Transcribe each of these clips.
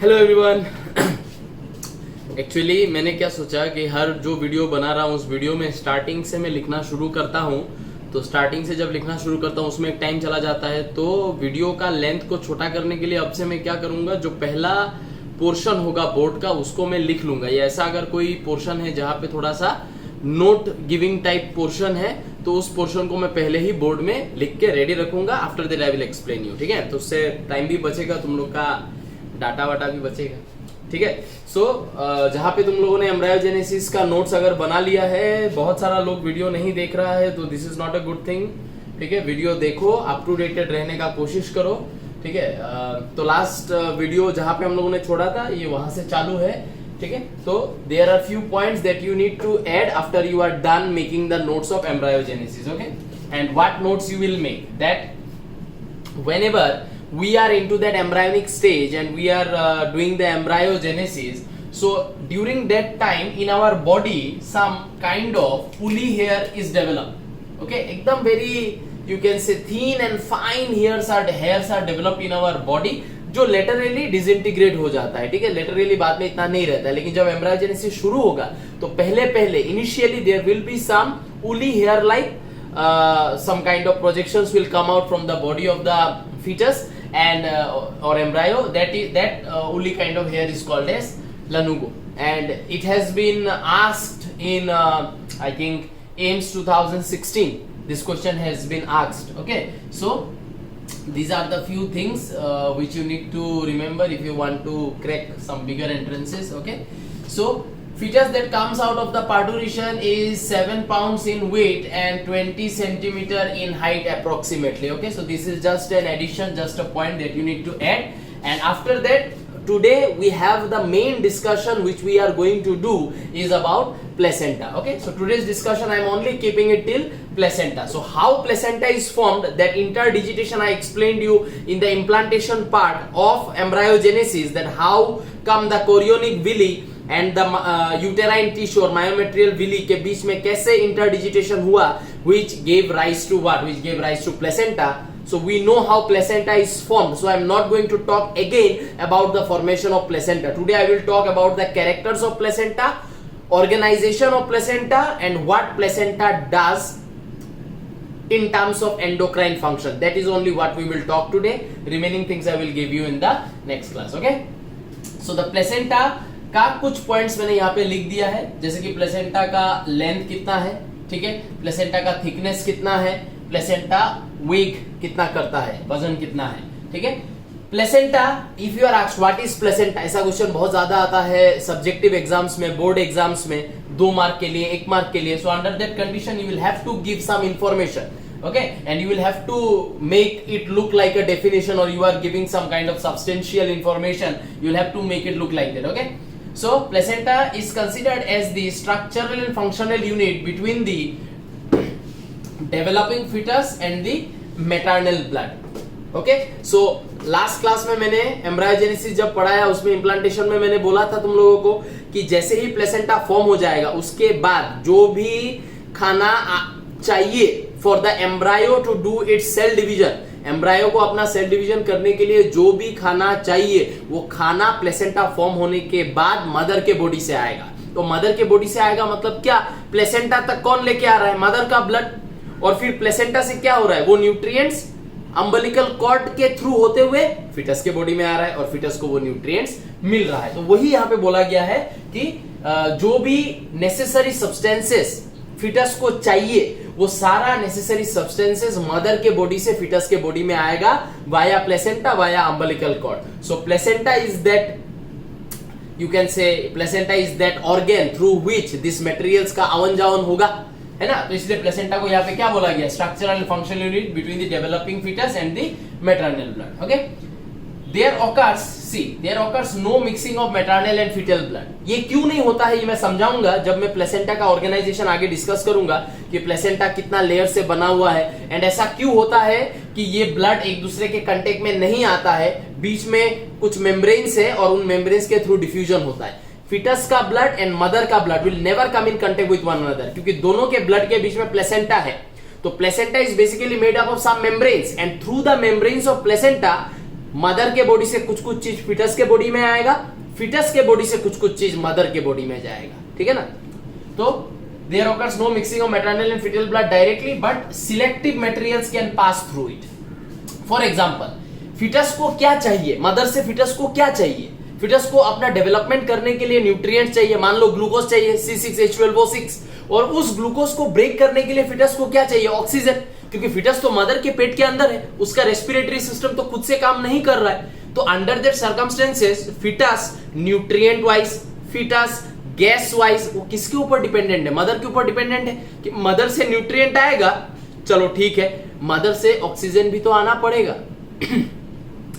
Hello everyone. Actually मैंने क्या सोचा कि हर जो वीडियो बना रहा हूँ उस वीडियो में स्टार्टिंग से मैं लिखना शुरू करता हूँ। तो स्टार्टिंग से जब लिखना शुरू करता हूँ उसमें एक टाइम चला जाता है, तो वीडियो का लेंथ को छोटा करने के लिए अब से मैं क्या करूँगा, जो पहला पोर्शन होगा बोर्ड का उसको मैं लिख लूंगा। या ऐसा अगर कोई पोर्शन है जहाँ पे थोड़ा सा नोट गिविंग टाइप पोर्शन है तो उस पोर्शन को मैं पहले ही बोर्ड में लिख के रेडी रखूंगा। After that I will explain you. ठीक है, तो उससे टाइम भी बचेगा, तुम लोग का डाटा वाटा भी बचेगा। ठीक है, सो जहाँ पे तुम लोगों ने एम्ब्रायोजेनेसिस का नोट्स अगर बना लिया है, बहुत सारा लोग वीडियो नहीं देख रहा है तो this is not a good thing. ठीक है, वीडियो देखो, अप टू डेटेड रहने का कोशिश करो। ठीक है, तो लास्ट वीडियो जहाँ पे हम लोगों ने छोड़ा था ये वहां से चालू है। ठीक है, तो there are few points that you need to add after you are done making the notes of embryogenesis. Okay, and what notes you will make that whenever we are into that embryonic stage and we are doing the embryogenesis, so during that time in our body some kind of woolly hair is developed. Okay, ekdam very you can say thin and fine hairs are developed in our body जो laterally disintegrate हो जाता है। ठीक है, laterally बाद में इतना नहीं रहता है, लेकिन जब एम्ब्रायोजेनेसिस शुरू होगा तो पहले initially there will be some woolly hair like some kind of projections will come out from the body of the fetus and or embryo. That woolly kind of hair is called as lanugo, and it has been asked in I think AIMS 2016. This question has been asked. Okay, so these are the few things which you need to remember if you want to crack some bigger entrances. Okay, so fetus that comes out of the parturition is 7 pounds in weight and 20 centimeter in height approximately. Okay, so this is just an addition, just a point that you need to add. And after that, today we have the main discussion which we are going to do is about placenta. Okay, so today's discussion I am only keeping it till placenta. So how placenta is formed, that interdigitation I explained you in the implantation part of embryogenesis, that how come the chorionic villi and the uterine tissue or myometrial villi के बीच में कैसे interdigitation हुआ, which gave rise to what? Which gave rise to placenta. So we know how placenta is formed. So I am not going to talk again about the formation of placenta. Today I will talk about the characters of placenta, organization of placenta, and what placenta does in terms of endocrine function. That is only what we will talk today. Remaining things I will give you in the next class. Okay? So the placenta का कुछ points मैंने यहाँ पे लिख दिया है, जैसे कि प्लेसेंटा का लेंथ कितना है, ठीक है, प्लेसेंटा का थिकनेस कितना है, प्लेसेंटा वेट कितना करता है, वजन कितना है। ठीक है, placenta, if you are asked what is placenta, ऐसा क्वेश्चन बहुत ज्यादा आता है सब्जेक्टिव एग्जाम्स में, बोर्ड एग्जाम्स में, 2 मार्क के लिए, 1 मार्क के लिए। So under that condition you will have to give some information. Okay, and you will have to make it look like a definition, or you are giving some kind of substantial information, you will have to make it look like that. Okay, so placenta is considered as the structural and functional unit between the developing fetus and the maternal blood. Okay, so last class में मैंने एम्ब्रायोजेनेसिस जब पढ़ाया उसमें implantation में मैंने बोला था तुम लोगों को कि जैसे ही प्लेसेंटा फॉर्म हो जाएगा उसके बाद जो भी खाना चाहिए for the embryo to do its cell division, embryo को अपना सेल डिवीजन करने के लिए जो भी खाना चाहिए वो खाना प्लेसेंटा फॉर्म होने के बाद मदर के बॉडी से आएगा। तो मदर के बॉडी से आएगा मतलब क्या, प्लेसेंटा तक कौन लेके आ रहा है, मदर का ब्लड, और फिर प्लेसेंटा से क्या हो रहा है, वो न्यूट्रिएंट्स अम्बिलिकल कॉर्ड के थ्रू होते हुए फिटस के बॉडी में आ रहा है और फिटस को वो न्यूट्रिएंट्स मिल रहा है। तो वही यहाँ पे बोला गया है कि जो भी नेसेसरी सब्सटेंसेस फिटस को चाहिए वो सारा नेसेसरी सब्सटेंसेस मदर के बॉडी से फिटस के बॉडी में आएगा via placenta, via umbilical cord. So placenta is that, you can say placenta is that organ through which this materials का आवन जावन होगा, है ना। तो इसलिए प्लेसेंटा को यहाँ पे क्या बोला गया, structural and functional unit between the developing foetus and the maternal blood. Okay, there occurs no mixing of maternal and foetal blood. ये क्यों नहीं होता है ये मैं समझाऊंगा जब मैं प्लेसेंटा का ऑर्गेनाइजेशन आगे डिस्कस करूंगा कि प्लेसेंटा कितना लेयर से बना हुआ है एंड ऐसा क्यों होता है कि ये ब्लड एक दूसरे के कांटेक्ट में नहीं आता है, बीच में कुछ मेम्ब्रेन्स है और उन मेम्ब्रेन्स के थ्रू डिफ्यूजन होता है. फिटस का ब्लड एंड मदर का blood will never come in contact with one another, क्योंकि दोनों के ब्लड के बीच में प्लेसेंटा है. तो placenta is basically made up of some membranes and through the membranes of placenta mother के बॉडी से कुछ कुछ चीज फिटस के बॉडी में आएगा, फिटस के बॉडी से कुछ कुछ चीज मदर के बॉडी में जाएगा, ठीक है ना। तो there occurs no mixing of maternal and foetal blood directly but selective materials can pass through it. For example, foetus को क्या चाहिए, मदर से फिटस को क्या चाहिए, फिटस को अपना डेवलपमेंट करने के लिए न्यूट्रिएंट्स चाहिए, मान लो ग्लूकोज चाहिए C6H12O6, और उस ग्लूकोज को ब्रेक करने के लिए फिटस को क्या चाहिए, ऑक्सीजन, क्योंकि फिटस तो मदर के पेट के अंदर है, उसका रेस्पिरेटरी सिस्टम तो खुद से काम नहीं कर रहा है। तो under that circumstances foetus nutrient wise, foetus gas wise वो किसके ऊपर डिपेंडेंट है, मदर के ऊपर डिपेंडेंट है कि मदर से न्यूट्रिएंट आएगा, चलो ठीक है, मदर से ऑक्सीजन भी तो आना पड़ेगा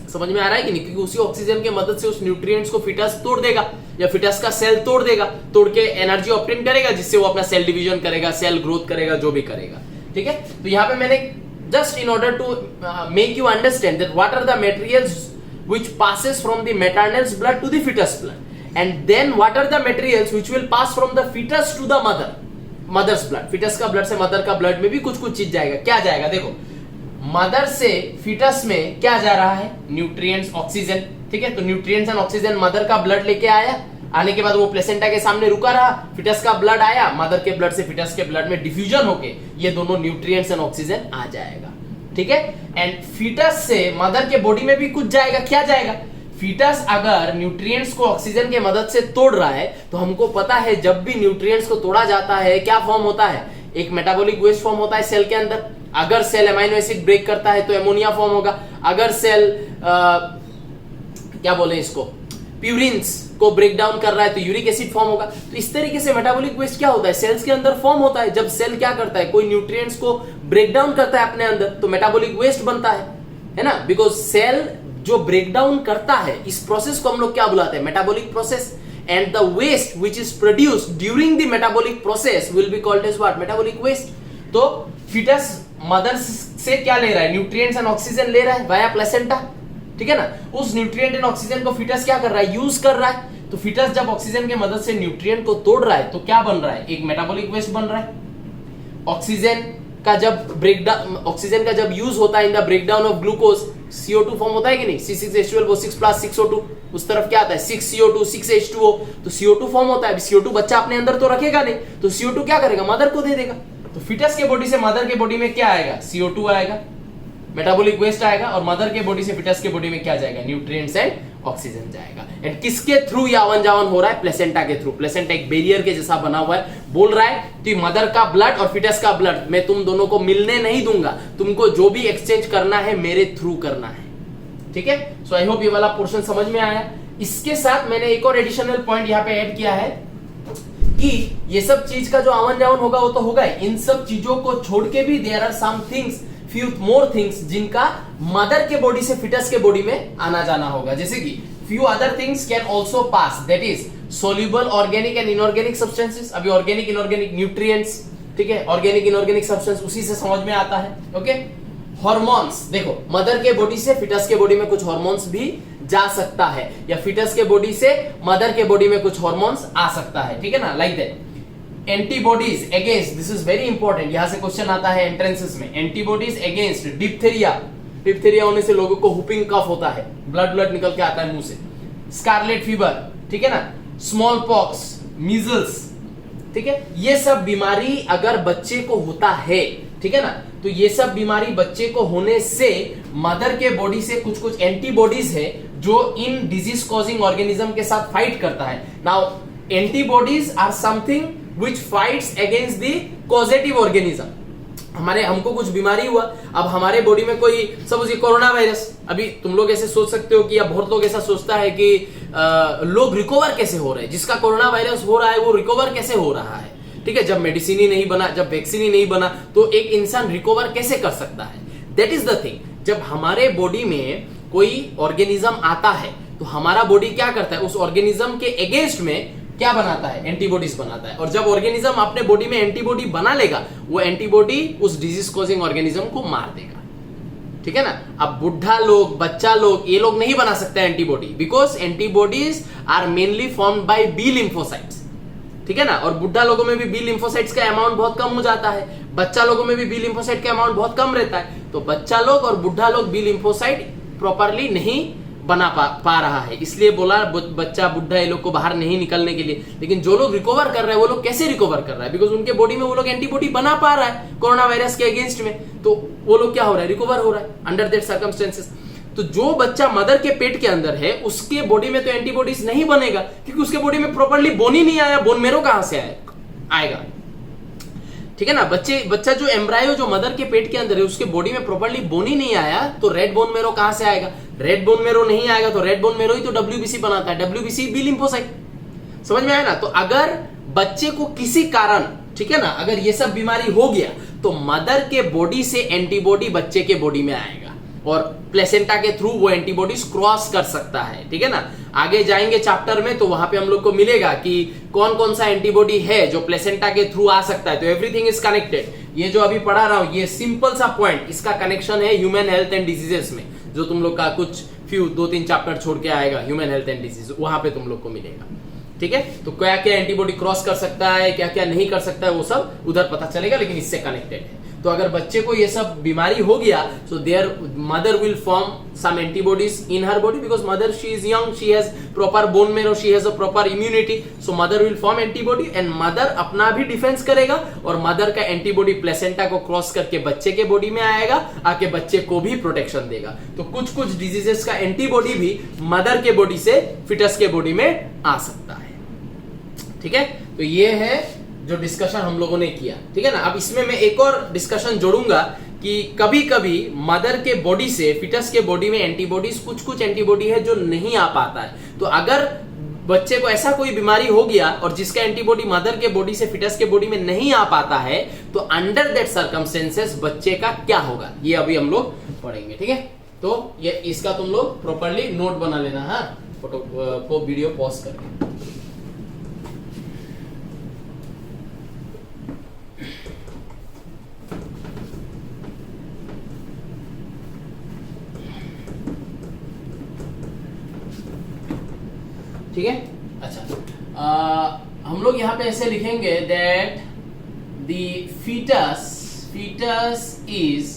समझ में आ रहा है कि नहीं, क्योंकि उसी ऑक्सीजन के मदद से उस न्यूट्रिएंट्स को फिटस तोड़ देगा या फिटस का सेल तोड़ देगा, तोड़ के एनर्जी ऑब्टेन करेगा जिससे वो अपना सेल डिवीजन करेगा, सेल ग्रोथ करेगा, जो भी करेगा, ठीक है। तो यहाँ पे मैंने just in order to make you understand that what are the materials which passes from the maternal's blood to the fetus blood and then what are the materials which will pass from the fetus to the mother's blood। fetus का blood से mother का blood में भी कुछ कुछ चीज जाएगा, क्या जाएगा, देखो मदर से फिटस में क्या जा रहा है, न्यूट्रिएंट्स, ऑक्सीजन, ठीक है। तो न्यूट्रिएंट्स एंड ऑक्सीजन मदर का ब्लड लेके आया, आने के बाद वो प्लेसेंटा के सामने रुका रहा, फिटस का ब्लड आया, मदर के ब्लड से फिटस के ब्लड में डिफ्यूजन होके ये दोनों न्यूट्रिएंट्स एंड ऑक्सीजन आ जाएगा, ठीक है। एंड फिटस से मदर के बॉडी में भी कुछ जाएगा, क्या जाएगा, फिटस अगर न्यूट्रिएंट्स को ऑक्सीजन के मदद से तोड़ रहा है तो हमको पता है जब भी न्यूट्रिएंट्स को तोड़ा जाता है क्या फॉर्म होता है, एक मेटाबॉलिक वेस्ट फॉर्म होता है सेल के अंदर। अगर सेल एमाइनो एसिड ब्रेक करता है तो एमोनिया फॉर्म होगा, अगर सेल क्या बोले इसको, प्यूरिन्स को ब्रेक डाउन कर रहा है तो यूरिक एसिड फॉर्म होगा। तो इस तरीके से मेटाबॉलिक वेस्ट क्या होता है, सेल्स के अंदर फॉर्म होता है। जब सेल क्या करता है, कोई न्यूट्रिएंट्स को ब्रेक डाउन करता है अपने अंदर तो मेटाबॉलिक वेस्ट बनता है ना, बिकॉज सेल जो ब्रेक डाउन करता है इस प्रोसेस को हम लोग क्या बुलाते हैं, metabolic process. And the waste which is produced during the metabolic process will be called as what, metabolic waste. तो फिटस मदर से क्या ले रहा है, न्यूट्रिएंट्स एंड ऑक्सीजन ले रहा है वाया प्लेसेंटा, ठीक है ना। उस न्यूट्रिएंट एंड ऑक्सीजन को फिटस क्या कर रहा है, यूज कर रहा है। तो फिटस जब ऑक्सीजन की मदद से न्यूट्रिएंट को तोड़ रहा है तो क्या बन रहा है, एक मेटाबॉलिक वेस्ट बन रहा है। ऑक्सीजन का जब यूज होता है in the breakdown of glucose, CO2 form होता है कि नहीं, C6H12O6 प्लस 6O2, उस तरफ क्या आता है 6CO2 6H2O, तो CO2 फॉर्म होता है। CO2 बच्चा अपने अंदर तो रखेगा नहीं, तो CO2 क्या करेगा, मदर को दे देगा। तो फिटस के बॉडी से मदर के बॉडी में क्या आएगा, CO2 आएगा, मेटाबॉलिक वेस्ट आएगा, और मदर के बॉडी से फिटस के बॉडी में क्या जाएगा, न्यूट्रिएंट्स एंड ऑक्सीजन जाएगा। एंड किसके थ्रू ये आवन जावन हो रहा है, प्लेसेंटा के थ्रू। प्लेसेंटा एक बैरियर के जैसा बना हुआ है, बोल रहा है कि मदर का ब्लड और फिटस का ब्लड मैं तुम दोनों को मिलने नहीं दूंगा, तुमको जो भी एक्सचेंज करना है मेरे थ्रू करना है, ठीक है। सो आई होप ये वाला पोर्शन समझ में आया। इसके साथ मैंने एक और एडिशनल पॉइंट यहाँ पे ऐड किया है कि ये सब चीज का जो आवन जावन होगा वो तो होगा ही, इन सब चीजों को छोड़ के भी there are some things, few more things जिनका मदर के बॉडी से फिटस के बॉडी में आना जाना होगा। जैसे कि few other things can also pass, that is soluble organic and inorganic substances। अभी organic inorganic nutrients, ठीक है, organic inorganic substance उसी से समझ में आता है, ओके। हॉर्मोन्स, देखो मदर के बॉडी से फिटस के बॉडी में कुछ हॉर्मोन्स भी जा सकता है, या फिटस के बॉडी से मदर के बॉडी में कुछ हॉर्मोन्स आ सकता है, ठीक है ना, like that. Antibodies against, this is very important, यहां से क्वेश्चन आता है एंट्रेंसेस में, एंटीबॉडीज अगेंस्ट डिप्थेरिया। डिप्थेरिया होने से लोगों को हुपिंग कफ होता है, ब्लड निकल के आता है मुंह से। स्कारलेट फीवर, ठीक है ना, स्मॉल पॉक्स, मीजल्स, ठीक है, ये सब बीमारी अगर बच्चे को होता है, ठीक है ना, तो ये सब बीमारी बच्चे को होने से मदर के बॉडी से कुछ कुछ एंटीबॉडीज है जो इन डिजीज कॉजिंग ऑर्गेनिज्म के साथ फाइट करता है। Now antibodies are something which fights against the causative organism. हमको कुछ बीमारी हुआ, अब हमारे बॉडी में कोई सपोज ये कोरोना वायरस, अभी तुम लोग ऐसे सोच सकते हो कि या बहुत लोग ऐसा सोचता है कि लोग रिकवर कैसे हो रहे हैं, जिसका कोरोना वायरस हो रहा है वो रिकवर कैसे हो रहा है, ठीक है। जब मेडिसिन ही नहीं बना, जब वैक्सीन ही नहीं बना तो एक इंसान रिकवर कैसे कर सकता है, दैट इज द थिंग। जब हमारे बॉडी में कोई ऑर्गेनिज्म आता है तो हमारा बॉडी क्या करता है, उस ऑर्गेनिज्म के अगेंस्ट में क्या बनाता है, एंटीबॉडीज बनाता है। और जब ऑर्गेनिज्म अपने बॉडी में एंटीबॉडी बना लेगा, वो एंटीबॉडी उस डिजीज कॉजिंग ऑर्गेनिज्म को मार देगा, ठीक है ना। अब बुढ़ा लोग, बच्चा लोग, ये लोग नहीं बना सकते antibody, because antibodies are mainly formed by B lymphocytes, ठीक है ना। और बुढ़ा लोगों में भी बी लिम्फोसाइट्स का अमाउंट बहुत कम हो जाता है, बच्चा लोगों में भी बी लिम्फोसाइट का अमाउंट बहुत कम रहता है। तो बच्चा लोग और बुढ़ा लोग बी लिम्फोसाइट प्रॉपरली नहीं बना पा रहा है, इसलिए बोला बच्चा बुढ़ा ये लोग को बाहर नहीं निकलने के लिए। लेकिन जो लोग रिकवर कर रहे हैं वो लोग कैसे रिकवर कर रहा है? बिकॉज उनके बॉडी में वो लोग एंटीबॉडी बना पा रहा है कोरोना वायरस के अगेंस्ट में, तो वो लोग क्या हो रहा है? रिकवर हो रहा है अंडर दैट सर्कमस्टेंसेस। तो जो बच्चा मदर के पेट के अंदर है उसके बॉडी में तो एंटीबॉडीज नहीं बनेगा, क्योंकि उसके बॉडी में प्रॉपरली बोन ही नहीं आया। बोन मेरो कहां से आएगा? ठीक है ना। बच्चा जो एम्ब्रायो जो मदर के पेट के अंदर है उसके बॉडी में प्रॉपरली बोन ही नहीं आया, तो रेड बोन मेरो कहां से आएगा? रेड बोन मेरो नहीं आएगा तो रेड बोन मेरो ही तो डब्ल्यूबीसी बनाता है। WBC B lymphocyte. समझ में आया ना? तो अगर बच्चे को किसी कारण, ठीक है ना, अगर ये सब बीमारी हो गया तो मदर के बॉडी से एंटीबॉडी बच्चे के बॉडी में आएगा और प्लेसेंटा के थ्रू वो एंटीबॉडीज क्रॉस कर सकता है। ठीक है ना। आगे जाएंगे चैप्टर में तो वहां पे हम लोग को मिलेगा कि कौन कौन सा एंटीबॉडी है जो प्लेसेंटा के थ्रू आ सकता है। तो एवरीथिंग इज कनेक्टेड। ये जो अभी पढ़ा रहा हूं ये सिंपल सा पॉइंट, इसका कनेक्शन है ह्यूमन हेल्थ एंड डिजीजेस में, जो तुम लोग का कुछ 2-3 चैप्टर छोड़ के आएगा ह्यूमन हेल्थ एंड डिजीज, वहां पे तुम लोग को मिलेगा। ठीक है। तो क्या क्या एंटीबॉडी क्रॉस कर सकता है, क्या क्या नहीं कर सकता है, वो सब उधर पता चलेगा, लेकिन इससे कनेक्टेड है। तो अगर बच्चे को ये सब बीमारी हो गया तो there mother will form some antibodies in her body, because mother she is young, she has proper bone marrow, she has a proper immunity, so mother will form antibody and mother अपना भी defence करेगा और mother का antibody placenta को cross करके बच्चे के body में आएगा, आके बच्चे को भी प्रोटेक्शन देगा। तो कुछ कुछ डिजीजेस का एंटीबॉडी भी मदर के बॉडी से फिटस के बॉडी में आ सकता है। ठीक है। तो ये है जो डिस्कशन हम लोगों ने किया। ठीक है ना। अब इसमें मैं एक और डिस्कशन जोड़ूंगा कि कभी कभी मदर के बॉडी से फिटस के बॉडी में एंटीबॉडीज, कुछ एंटीबॉडी है जो नहीं आ पाता है। तो अगर बच्चे को ऐसा कोई बीमारी हो गया और जिसका एंटीबॉडी मदर के बॉडी से फिटस के बॉडी में नहीं आ पाता है, तो अंडर दैट सर्कमस्टेंसेस बच्चे का क्या होगा, ये अभी हम लोग पढ़ेंगे। ठीक है। तो ये इसका तुम लोग प्रॉपरली नोट बना लेना। हाँ, फोटो को वीडियो पॉज करके। ठीक है। अच्छा, हम लोग यहां पे ऐसे लिखेंगे that the foetus is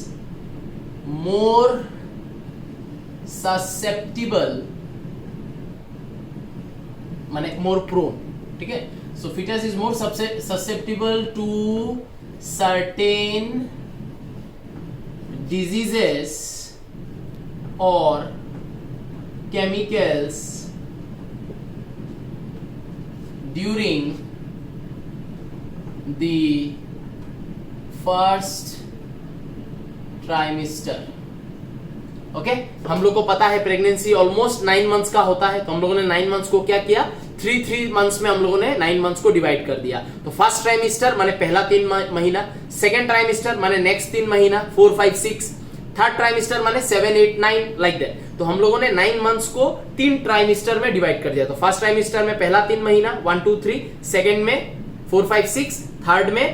more susceptible, माने मोर प्रोन। ठीक है। So foetus is more susceptible to certain diseases और chemicals during the first trimester। Okay. हम लोग को पता है प्रेगनेंसी ऑलमोस्ट 9 मंथ्स का होता है, तो हम लोगों ने 9 मंथ्स को क्या किया, 3 मंथ्स में हम लोगों ने 9 मंथ्स को डिवाइड कर दिया। तो फर्स्ट ट्राइमेस्टर माने पहला 3 महीना, सेकेंड ट्राइमेस्टर माने नेक्स्ट 3 महीना 4, 5, 6, थर्ड ट्राइमेस्टर माने 7, 8, 9 लाइक दैट। तो हम लोगों ने 9 मंथ्स को 3 ट्राइमेस्टर में डिवाइड कर दिया। तो फर्स्ट ट्राइमेस्टर में पहला 3 महीना 1, 2, 3, सेकेंड में 4, 5, 6, थर्ड में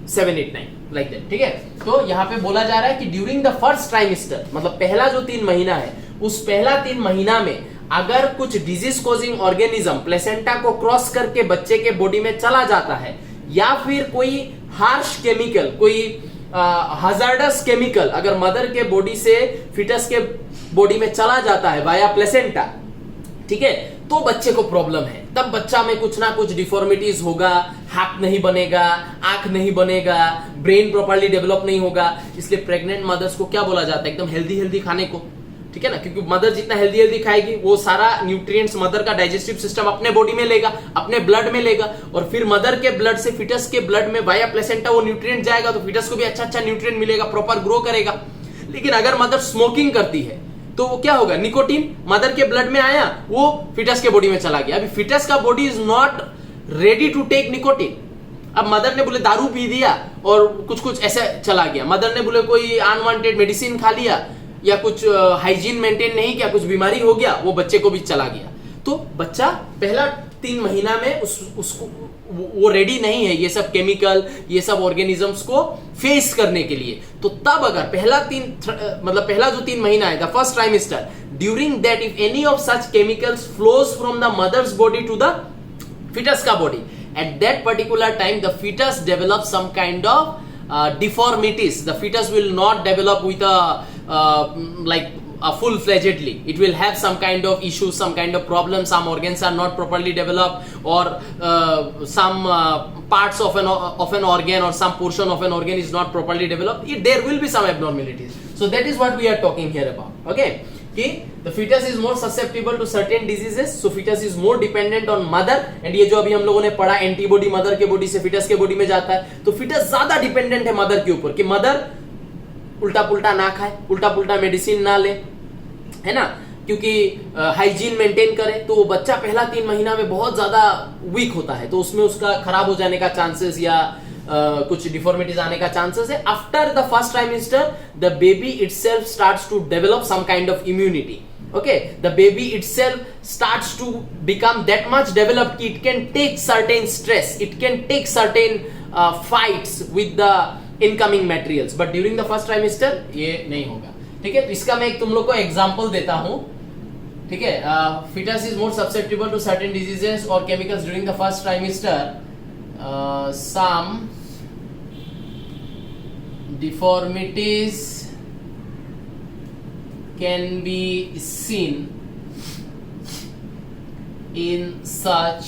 7, 8, 9 लाइक दैट। ठीक है। तो यहाँ पे बोला जा रहा है कि ड्यूरिंग द फर्स्ट ट्राइमेस्टर, मतलब पहला जो 3 महीना है, उस पहला 3 महीना में अगर कुछ डिजीज कॉजिंग ऑर्गेनिज्म प्लेसेंटा को क्रॉस करके बच्चे के बॉडी में चला जाता है, या फिर कोई हार्श केमिकल, कोई हजार्डस केमिकल अगर मदर के बॉडी से फिटस के बॉडी में चला जाता है वाया प्लेसेंटा, ठीक है, तो बच्चे को प्रॉब्लम है। तब बच्चा में कुछ ना कुछ डिफॉर्मिटीज होगा, हाथ नहीं बनेगा, आंख नहीं बनेगा, ब्रेन प्रॉपर्ली डेवलप नहीं होगा। इसलिए प्रेग्नेंट मदर्स को क्या बोला जाता है, एकदम हेल्दी खाने को। ठीक है ना, क्योंकि मदर जितना हेल्दी खाएगी वो सारा न्यूट्रिएंट्स मदर का डाइजेस्टिव सिस्टम अपने बॉडी में लेगा, अपने ब्लड में लेगा, और फिर मदर के ब्लड से फिटस के ब्लड में वाया प्लेसेंटा वो न्यूट्रिएंट जाएगा, तो फिटस को भी अच्छा न्यूट्रिएंट मिलेगा, प्रॉपर ग्रो करेगा। लेकिन अगर मदर स्मोकिंग करती है तो वो क्या होगा, निकोटीन मदर के ब्लड में आया, वो फिटस के बॉडी में चला गया। अभी फिटस का body is not ready to take nicotine. अब मदर ने बोले दारू पी दिया और कुछ ऐसे चला गया, मदर ने बोले कोई अनवांटेड मेडिसिन खा लिया या कुछ हाइजीन मेंटेन नहीं किया, कुछ बीमारी हो गया, वो बच्चे को भी चला गया। तो बच्चा पहला 3 महीना में उसको वो रेडी नहीं है ये सब केमिकल, ये सब ऑर्गेनिजम्स को फेस करने के लिए। तो तब अगर पहला जो 3 महीना है, the first trimester, during that if any of such chemicals flows from the mother's body to the foetus का body, at that particular time the foetus develop some kind of deformities. The fetus will not develop with a like full fledgedly. It will have some kind of issues, some kind of problems. Some organs are not properly developed, or some parts of an organ or some portion of an organ is not properly developed. There will be some abnormalities. So that is what we are talking here about. Okay, the fetus is more susceptible to certain diseases. So fetus is more dependent on mother. And ये जो अभी हम लोगों ने पढ़ा, antibody mother के body से fetus के बॉडी में जाता है, तो fetus ज्यादा डिपेंडेंट है मदर के ऊपर, कि मदर उल्टा पुल्टा ना खाए, उल्टा पुल्टा मेडिसिन ना ले, है ना, क्योंकि हाइजीन मेंटेन करे। तो वो बच्चा पहला 3 महीना में बहुत ज्यादा वीक होता है, तो उसमें उसका खराब हो जाने का चांसेस या कुछ डिफॉर्मिटीज आने का चांसेस है। After the first trimester the baby itself starts to develop some kind of immunity. Okay, the baby itself starts to become that much developed कि it can take certain stress, it can take certain fights with the incoming materials, but during the first trimester ये नहीं होगा। ठीक है, तो इसका मैं एक तुम लोग को एग्जांपल देता हूँ। ठीक है, fetus is more susceptible to certain diseases or chemicals during the first trimester. Some deformities can be seen in such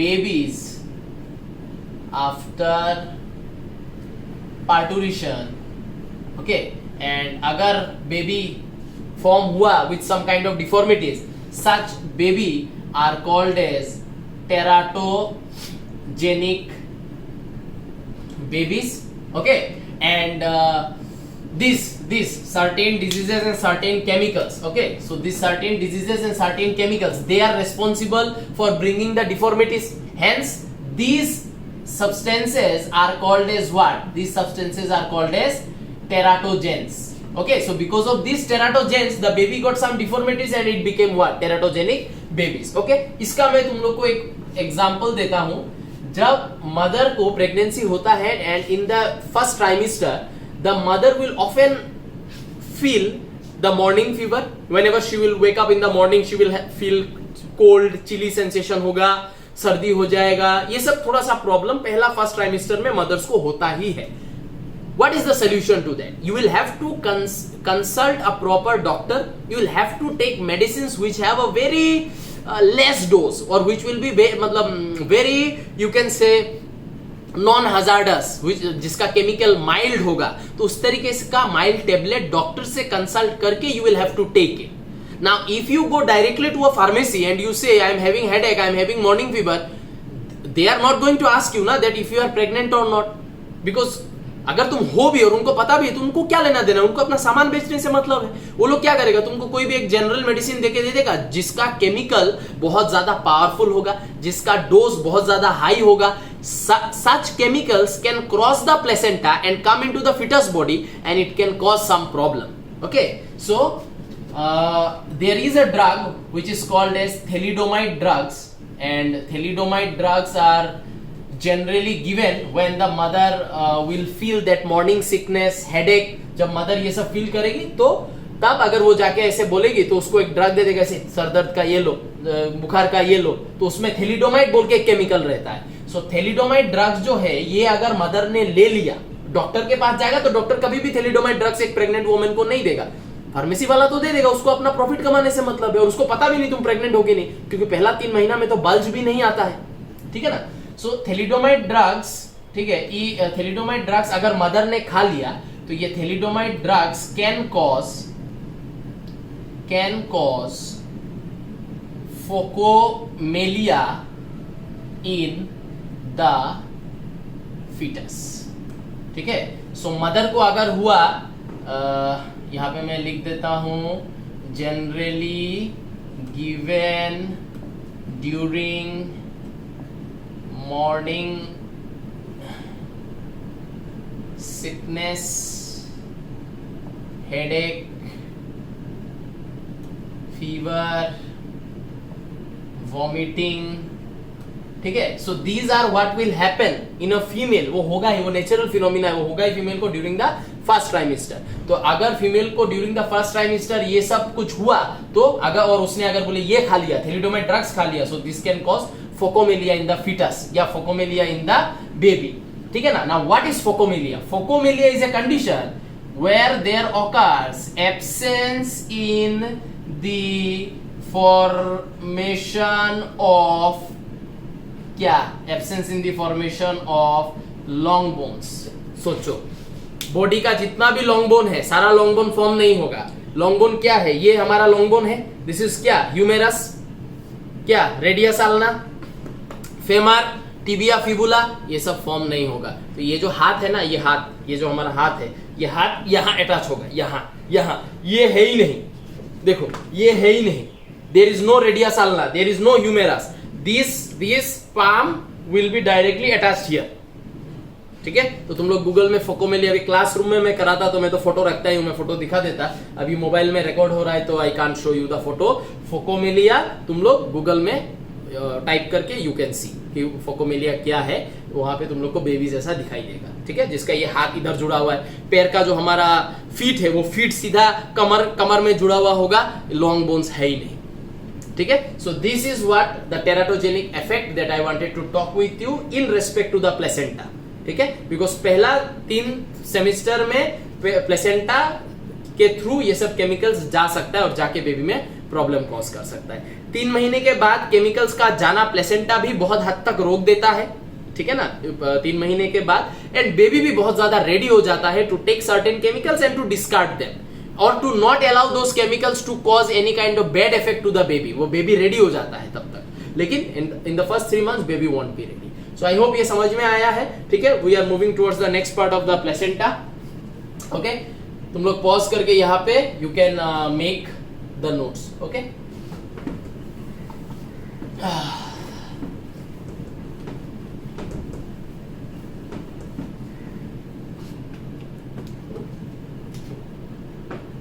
babies after parturition. Okay, and अगर baby form हुआ with some kind of deformities, such baby are called as teratogenic babies. Okay, and these certain diseases and certain chemicals, okay, so these certain diseases and certain chemicals, they are responsible for bringing the deformities. Hence these substances are called as what? These substances are called as teratogens. Okay, so because of these teratogens the baby got some deformities and it became what? Teratogenic babies. Okay, इसका मैं तुम लोग को एक example देता हूं। जब mother को प्रेगनेंसी होता है and in the first trimester the mother will often feel the morning fever. Whenever she will wake up in the morning she will feel cold, chilly sensation होगा, सर्दी हो जाएगा, ये सब थोड़ा सा प्रॉब्लम पहला फर्स्ट ट्राइमेस्टर में मदर्स को होता ही है। What is the solution to that? You will have to consult a proper doctor. You will have to take medicines which have a very less dose or which will be very you can say non hazardous, जिसका chemical mild होगा, तो उस तरीके का mild tablet doctor से consult करके you will have to take it. Now if you go directly to a pharmacy and you say I am having headache, I am having morning fever, they are not going to ask you ना that if you are pregnant or not, because अगर तुम हो भी और उनको पता भी है तो उनको क्या लेना देना, उनको अपना सामान बेचने से मतलब है। वो लोग क्या करेगा, तुमको कोई भी एक जनरल मेडिसिन देके दे देगा जिसका केमिकल बहुत ज्यादा पावरफुल होगा, जिसका डोज बहुत ज्यादा हाई होगा। Such chemicals can cross the placenta and come into the fetus body and it can cause some problem. Okay, so there is a drug which is called as thalidomide drugs, and thalidomide drugs are generally given when the mother will feel that morning sickness, headache. जब mother ये सब feel करेगी तो तब अगर वो जाके ऐसे बोलेगी तो उसको एक ड्रग दे देगा, ऐसे सर दर्द का ये लो, बुखार का ये लो, तो उसमें थैलिडोमाइड बोल के एक केमिकल रहता है। सो थैलिडोमाइड ड्रग्स जो है ये अगर मदर ने ले लिया, डॉक्टर के पास जाएगा तो डॉक्टर कभी भी थैलिडोमाइड ड्रग्स एक प्रेग्नेंट वुमन को नहीं देगा, फार्मेसी वाला तो दे देगा, उसको अपना प्रॉफिट कमाने से मतलब है, और उसको पता भी नहीं तुम प्रेग्नेंट होगी नहीं, क्योंकि पहला 3 महीना में तो बल्ज भी नहीं आता है। ठीक है ना, सो थैलिडोमाइड ड्रग्स, ठीक है, ये थैलिडोमाइड ड्रग्स अगर मदर ने खा लिया तो ये thalidomide drugs can cause phocomelia in the fetus. ठीक है, सो मदर को अगर हुआ, यहां पे मैं लिख देता हूं, generally given during morning sickness, headache, fever, vomiting. ठीक है, so these are what will happen in a female. वो होगा ही, वो नेचुरल फिनोमिना है, वो होगा ही फीमेल को ड्यूरिंग द फर्स्ट ट्राइमेस्टर। तो अगर फीमेल को ड्यूरिंग द फर्स्ट ट्राइमेस्टर ये सब कुछ हुआ तो अगर, और उसने अगर बोले ये खा लिया, थैलिडोमाइड ड्रग्स खा लिया, so this can cause phocomelia in the fetus या फोकोमेलिया इन द बेबी। ठीक है ना। Now what is phocomelia? Phocomelia is a condition where there occurs absence in the formation of क्या, absence in the formation of long bones. सोचो, body का जितना भी long bone है सारा लॉन्ग बोन फॉर्म नहीं होगा. लॉन्ग बोन क्या है? ये हमारा लॉन्ग बोन है. दिस इज क्या? ह्यूमेरस. क्या? Radius ulna, femur, tibia, fibula. ये सब फॉर्म नहीं होगा. तो ये जो हाथ है ना, ये हाथ, ये जो हमारा हाथ है, ये हाथ यहां अटैच होगा, यहां. ये है ही नहीं. देखो, ये है ही नहीं. There is no radius ulna, there is no humerus. This palm will be directly attached here. ठीक है. तो तुम लोग गूगल में फोकोमेलिया, अभी क्लासरूम में मैं कराता तो मैं तो फोटो रखता ही हूं, मैं फोटो दिखा देता. अभी मोबाइल में रिकॉर्ड हो रहा है तो I can't show you the photo. Phocomelia तुम लोग गूगल में टाइप करके यू कैन सी कि फोकोमेलिया क्या है. वहां पे तुम लोग को बेबी जैसा दिखाई देगा. ठीक है. जिसका ये हाथ इधर जुड़ा हुआ है, पैर का जो हमारा फीट है वो फीट सीधा कमर में जुड़ा हुआ होगा. लॉन्ग बोन्स है ही नहीं. ठीक है. So this is what the teratogenic effect that I wanted to talk with you in respect to the placenta. ठीक है. बिकॉज पहला 3 सेमेस्टर में प्लेसेंटा के थ्रू ये सब केमिकल्स जा सकता है और जाके बेबी में प्रॉब्लम कॉज कर सकता है. 3 महीने के बाद केमिकल्स का जाना प्लेसेंटा भी बहुत हद तक रोक देता है. ठीक है ना. 3 महीने के बाद एंड बेबी भी बहुत ज्यादा रेडी हो जाता है to take certain chemicals and to discard them और to not allow those chemicals to cause any kind of bad effect to the baby. वो बेबी रेडी हो जाता है तब तक. लेकिन in the first 3 months baby won't be ready. So I hope ये समझ में आया है. ठीक है. We are moving towards the next part of the placenta. Okay. तुम लोग पॉज करके यहाँ पे you can make the notes. Okay.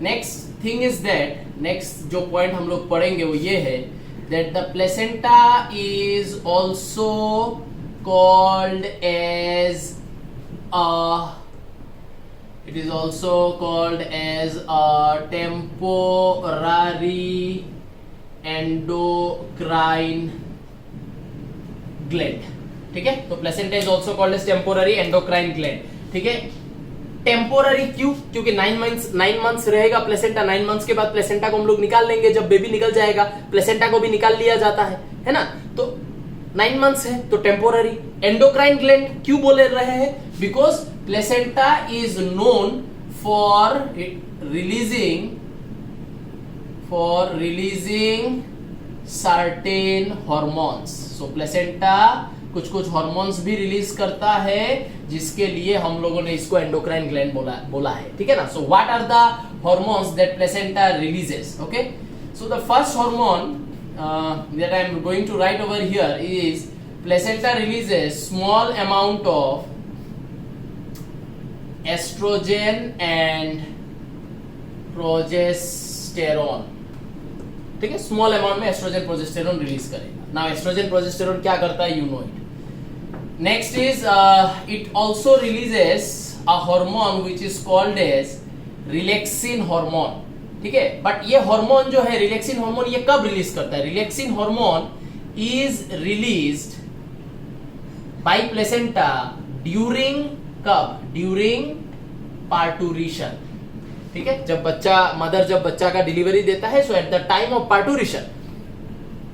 Next thing is that, next जो पॉइंट हम लोग पढ़ेंगे वो ये है that the placenta is also called as a temporary endocrine gland. ठीक है. तो placenta is also called as temporary endocrine gland. ठीक है. टेम्पोररी क्यों? क्योंकि 9 मंथ्स रहेगा प्लेसेंटा. 9 मंथ्स के बाद प्लेसेंटा को हम लोग निकाल लेंगे. जब बेबी निकल जाएगा प्लेसेंटा को भी निकाल लिया जाता है ना. तो 9 मंथ्स है तो टेम्पोररी. एंडोक्राइन ग्लैंड क्यों बोले रहे हैं? Because placenta is known for releasing certain hormones. So placenta कुछ हार्मोन्स भी रिलीज करता है जिसके लिए हम लोगों ने इसको एंडोक्राइन ग्लैंड बोला है. ठीक है ना. So what are the hormones that placenta releases? Okay. So the first hormone that I am going to write over here is placenta releases small amount of estrogen and progesterone. ठीक है. Small amount में estrogen progesterone release करेगा. Now estrogen progesterone क्या करता है? You know it. Next is it also releases a hormone which is called as relaxin hormone. ठीक है. But ये हार्मोन जो है रिलैक्सिन हार्मोन ये कब रिलीज करता है? Relaxin hormone is released by placenta during कब? During parturition. ठीक है. जब बच्चा का डिलीवरी देता है, so at the time of parturition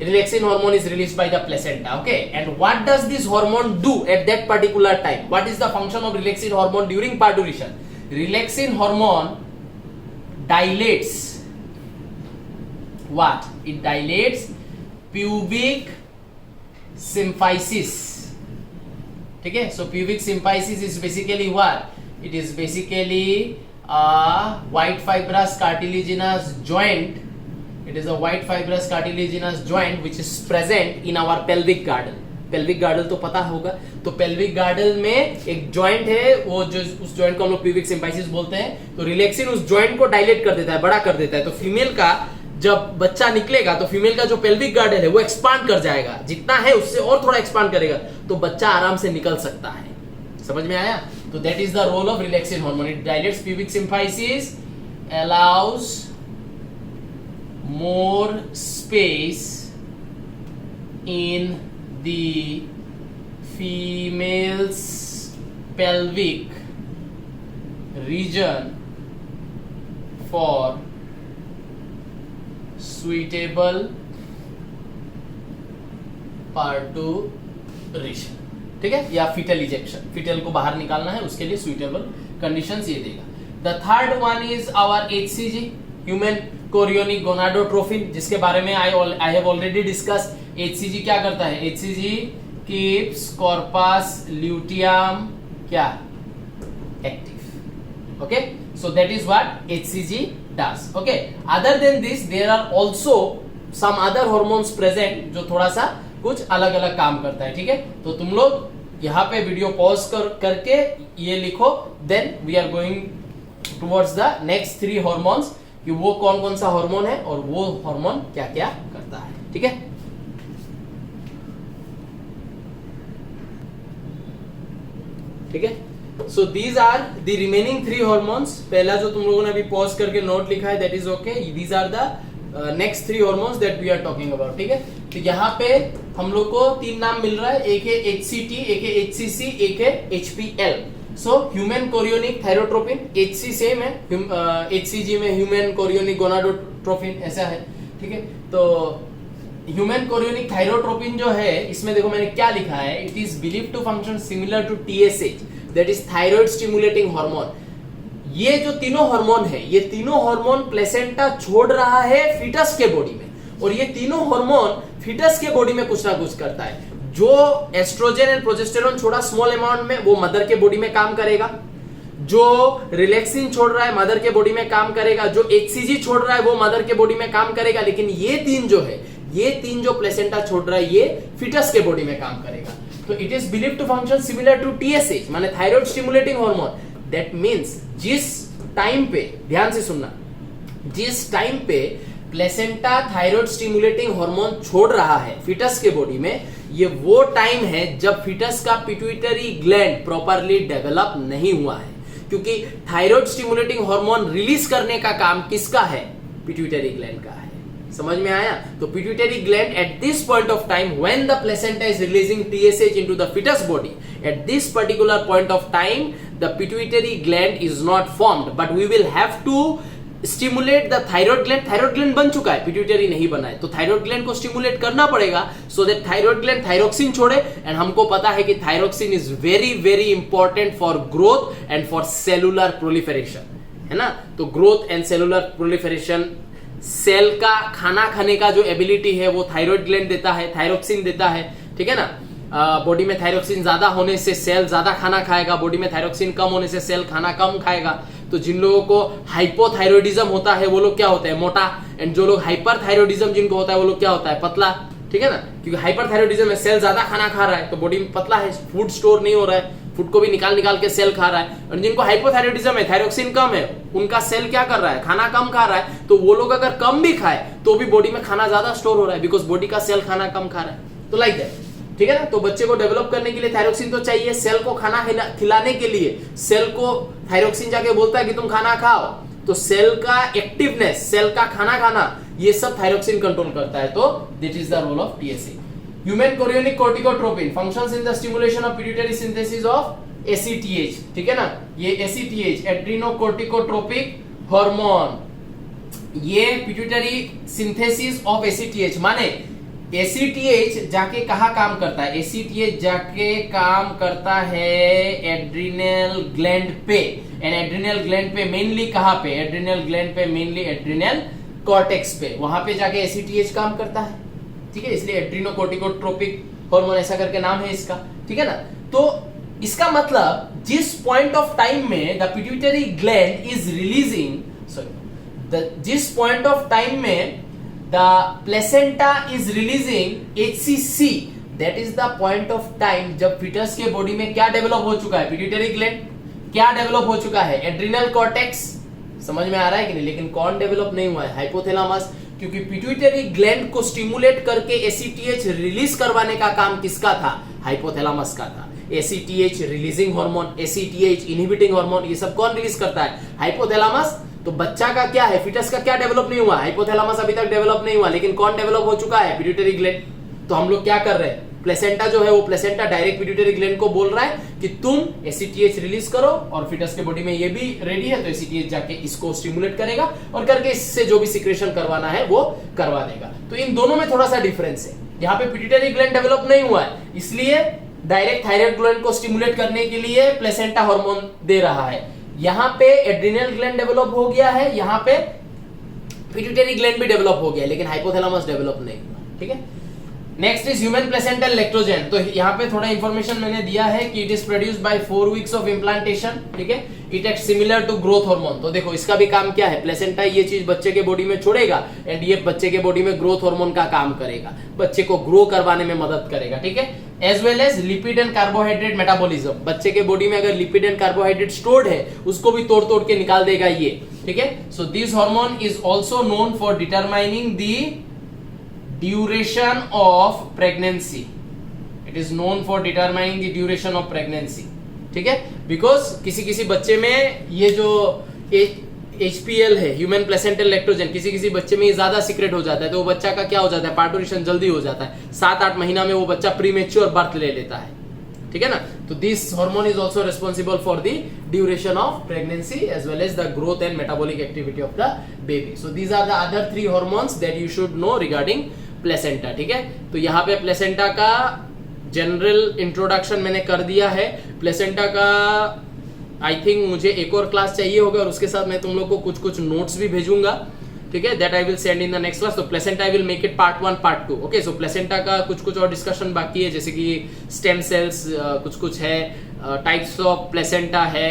relaxin hormone is released by the placenta. Okay. And what does this hormone do at that particular time? What is the function of relaxin hormone during parturition? Relaxin hormone dilates what? It dilates pubic symphysis. ठीक है. So pubic symphysis is basically what? It is basically a white fibrous cartilaginous joint. It is a white fibrous cartilaginous joint which is present in our pelvic girdle. pelvic girdle तो पता होगा. तो pelvic girdle में एक joint है, वो जो उस joint को हम लोग pubic symphysis बोलते हैं. तो रिलैक्सिन उस joint को dilate कर देता है, बड़ा कर देता है. तो फीमेल का जब बच्चा निकलेगा तो फीमेल का जो pelvic girdle है वो expand कर जाएगा. जितना है उससे और थोड़ा expand करेगा तो बच्चा आराम से निकल सकता है. समझ में आया? तो that is the role of relaxin hormone. It dilates pubic symphysis, allows more space in the female's pelvic region for suitable parturition, ठीक है, या फीटल इजेक्शन, फीटल को बाहर निकालना है उसके लिए सुइटेबल कंडीशंस ये देगा। The third one is our HCG, human chorionic gonadotrophin, जिसके बारे में I have already discuss. HCG क्या करता है? HCG कीप्स कॉर्पस ल्यूटियम क्या active, okay, so that is what HCG does, okay. Other than this there are also some other hormones present जो थोड़ा सा कुछ अलग अलग काम करता है, ठीक है। तो तुम लोग यहाँ पे वीडियो पॉज करके ये लिखो, then we are going towards the next 3 hormones कि वो कौन कौन सा हार्मोन है और वो हार्मोन क्या क्या करता है, ठीक है। ठीक है, so these are the remaining 3 hormones. पहला जो तुम लोगों ने अभी पॉज करके नोट लिखा है that is okay, these are the next 3 hormones that we are talking about, ठीक है। तो यहाँ पे हम लोग को 3 नाम मिल रहा है, एक है HCT, एक है HCC, एक है HPL। So human chorionic thyrotropin, HC same है, HCG में ह्यूमन कोरियोनिक गोनाडोट्रोफिन ऐसा है, ठीक है। तो ह्यूमन कोरियोनिक थायरोट्रोपिन जो है इसमें देखो मैंने क्या लिखा है, it is believe to function similar to TSH, that is thyroid stimulating hormone. ये जो तीनों हार्मोन है, ये तीनों हार्मोन प्लेसेंटा छोड़ रहा है फीटस के बॉडी में, और ये तीनों हार्मोन फीटस के बॉडी में कुछ ना कुछ करता है। जो एस्ट्रोजन एंड प्रोजेस्टेरोन छोड़ा स्मॉल अमाउंट में, वो मदर के बॉडी में काम करेगा। जो रिलैक्सिन छोड़ रहा है मदर के बॉडी में काम करेगा। जो HCG छोड़ रहा है वो मदर के बॉडी में काम करेगा। लेकिन ये तीन जो है, ये तीन जो प्लेसेंटा छोड़ रहा है ये फीटस के बॉडी में काम करेगा। तो it is believe to function similar to TSH, माने thyroid stimulating hormone. That means जिस टाइम पे, ध्यान से सुनना, जिस टाइम पे प्लेसेंटा थायराइड स्टिमुलेटिंग हार्मोन छोड़ रहा है फीटस के बॉडी में, ये वो टाइम है जब फीटस का पिट्यूटरी ग्लैंड प्रॉपरली डेवलप नहीं हुआ है। क्योंकि थायराइड स्टिमुलेटिंग हार्मोन रिलीज करने का काम किसका है? पिट्यूटरी ग्लैंड का है। समझ में आया? तो pituitary gland at this point of time when the placenta is releasing TSH into the fetus body, at this particular point of time the pituitary gland is not formed, but we will have to stimulate the thyroid gland. Thyroid gland बन चुका है, pituitary नहीं बना है, तो thyroid gland को stimulate करना पड़ेगा so that thyroid gland thyroxine छोड़े। एंड हमको पता है कि thyroxine is very very important for growth and for cellular proliferation, है ना। तो growth and cellular proliferation, cell का खाना खाने का जो एबिलिटी है वो थायराइड ग्लैंड देता है, थायरोक्सिन देता है, ठीक है ना। बॉडी में थायरोक्सिन ज्यादा होने से सेल ज्यादा खाना खाएगा, बॉडी में थायरोक्सिन कम होने से सेल खाना कम खाएगा। तो जिन लोगों को हाइपोथायरॉयडिज्म होता है वो लोग क्या होते हैं? मोटा। एंड जो लोग हाइपरथायरॉयडिज्म जिनको होता है वो लोग क्या होता है? पतला, ठीक है ना। क्योंकि हाइपरथायरॉयडिज्म में सेल ज्यादा खाना खा रहा है तो बॉडी में पतला है, फूड स्टोर नहीं हो रहा है, फूड को भी निकाल निकाल के सेल खा रहा है। और जिनको हाइपोथायरॉयडिज्म है, थायरोक्सिन कम है, उनका सेल क्या कर रहा है? खाना कम खा रहा है। तो वो लोग अगर कम भी खाए तो भी बॉडी में खाना ज्यादा स्टोर हो रहा है, बिकॉज बॉडी का सेल खाना कम खा रहा है। तो लाइक दैट, ठीक है ना। तो बच्चे को डेवलप करने के लिए थायरोक्सिन तो चाहिए, सेल को खाना खिलाने के लिए सेल को थायरोक्सिन जाके बोलता है कि तुम खाना खाओ, तो सेल का एक्टिवनेस, सेल का खाना खाना, ये सब थायरोक्सिन कंट्रोल करता है। तो this is the role of TSH। Human chorionic corticotropin functions in the stimulation of pituitary synthesis of ACTH, ठीक है ना। ये ACTH एड्रिनोकोर्टिकोट्रोपिक हार्मोन, ये पिट्यूटरी सिंथेसिस ऑफ ACTH, माने ACTH जाके कहा काम करता है? ACTH जाके काम करता है एड्रिनल ग्लैंड पे। एंड एड्रिनल ग्लैंड पे मेनली कहां पे? एड्रिनल ग्लैंड पे मेनली एड्रिनल कॉर्टेक्स पे, वहां पे जाके ACTH काम करता है, ठीक है। इसलिए एड्रिनोकोर्टिकोट्रोपिक हार्मोन ऐसा करके नाम है इसका, ठीक है ना। तो इसका मतलब जिस पॉइंट ऑफ टाइम में the pituitary gland is releasing, जिस पॉइंट ऑफ टाइम में the placenta is releasing HCC, that is the point of time जब फीटस के बॉडी में क्या डेवलप हो चुका है? Pituitary gland. क्या डेवलप हो चुका है? Adrenal cortex. समझ में आ रहा है कि नहीं? लेकिन कौन डेवलप नहीं हुआ है? हाइपोथैलेमस। क्योंकि पिट्यूटरी ग्लैंड को स्टिमुलेट करके ACTH रिलीज करवाने का काम किसका था? हाइपोथैलेमस का था। ACTH releasing hormone, ACTH inhibiting hormone, ये सब कौन रिलीज करता है? हाइपोथैलेमस। तो बच्चा का क्या है? फीटस का क्या डेवलप नहीं हुआ? हाइपोथैलेमस अभी तक डेवलप नहीं हुआ, लेकिन कौन डेवलप हो चुका है? Pituitary gland. तो हम लोग क्या कर रहे हैं? प्लेसेंटा जो है वो प्लेसेंटा डायरेक्ट पिट्यूटरी ग्लैंड को बोल रहा है कि तुम एसीटीएच रिलीज करो, और फीटस के बॉडी में ये भी रेडी है तो एसीटीएच जाके इसको स्टिमुलेट करेगा और करके इससे जो भी सिक्रेशन करवाना है वो करवा देगा। तो इन दोनों में थोड़ा सा डिफरेंस है। यहाँ पे पिट्यूटरी ग्लैंड डेवलप नहीं हुआ है, इसलिए डायरेक्ट थायराइड ग्लैंड को स्टिमुलेट करने के लिए प्लेसेंटा हार्मोन दे रहा है। यहाँ पे एड्रिनल ग्लैंड डेवलप हो गया है, यहाँ पे पिट्यूटरी ग्लैंड भी डेवलप हो गया, लेकिन हाइपोथैलेमस डेवलप नहीं हुआ। ठीक है, next is human placental lactogen. तो यहाँ पे थोड़ा इंफॉर्मेशन मैंने दिया है कि it is produced by 4 weeks of implantation. ठीक है, it act similar to growth hormone. तो देखो इसका भी काम क्या है, प्लेसेंटा ये चीज बच्चे के बॉडी में छोड़ेगा एंड ये बच्चे के बॉडी में ग्रोथ हार्मोन का काम करेगा, बच्चे को ग्रो करवाने में मदद करेगा। ठीक है, as well as lipid and carbohydrate metabolism. बच्चे के बॉडी में अगर लिपिड एंड कार्बोहाइड्रेट स्टोर्ड है उसको भी तोड़ तोड़ के निकाल देगा ये। ठीक है, so this hormone is also known for determining the duration of pregnancy. It is known for determining the duration of pregnancy. ठीक है, बिकॉज किसी किसी बच्चे में ये जो HPL है, ह्यूमन प्लेसेंटल लैक्टोजेन, किसी किसी बच्चे में ये ज्यादा सीक्रेट हो जाता है तो वो बच्चा का क्या हो जाता है, पार्टुरेशन जल्दी हो जाता है, 7-8 महीना में वो बच्चा प्रीमेच्योर बर्थ ले लेता है। ठीक है ना, तो this hormone is also responsible for the duration of pregnancy as well as the growth and metabolic activity of the baby. So these are the other 3 hormones that you should know regarding placenta. ठीक है, तो यहाँ पे placenta का general introduction मैंने कर दिया है। प्लेसेंटा का आई थिंक मुझे एक और क्लास चाहिए होगा और उसके साथ मैं तुम लोग को कुछ कुछ नोट्स भी भेजूंगा। ठीक है, that I will send in the next class. तो placenta I will make it part 1 part 2। Okay, so placenta का कुछ कुछ और डिस्कशन बाकी है, जैसे कि स्टेम सेल्स कुछ कुछ है, टाइप्स ऑफ प्लेसेंटा है,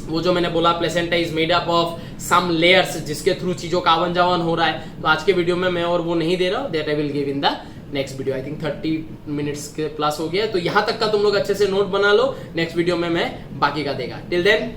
वो जो मैंने बोला placenta is made up of some layers जिसके थ्रू चीजों का आवन जावन हो रहा है। तो आज के वीडियो में मैं और वो नहीं दे रहा हूं, that I will give in the next video. I think 30 minutes के प्लस हो गया, तो यहां तक का तुम लोग अच्छे से नोट बना लो, नेक्स्ट वीडियो में मैं बाकी का देगा। Till then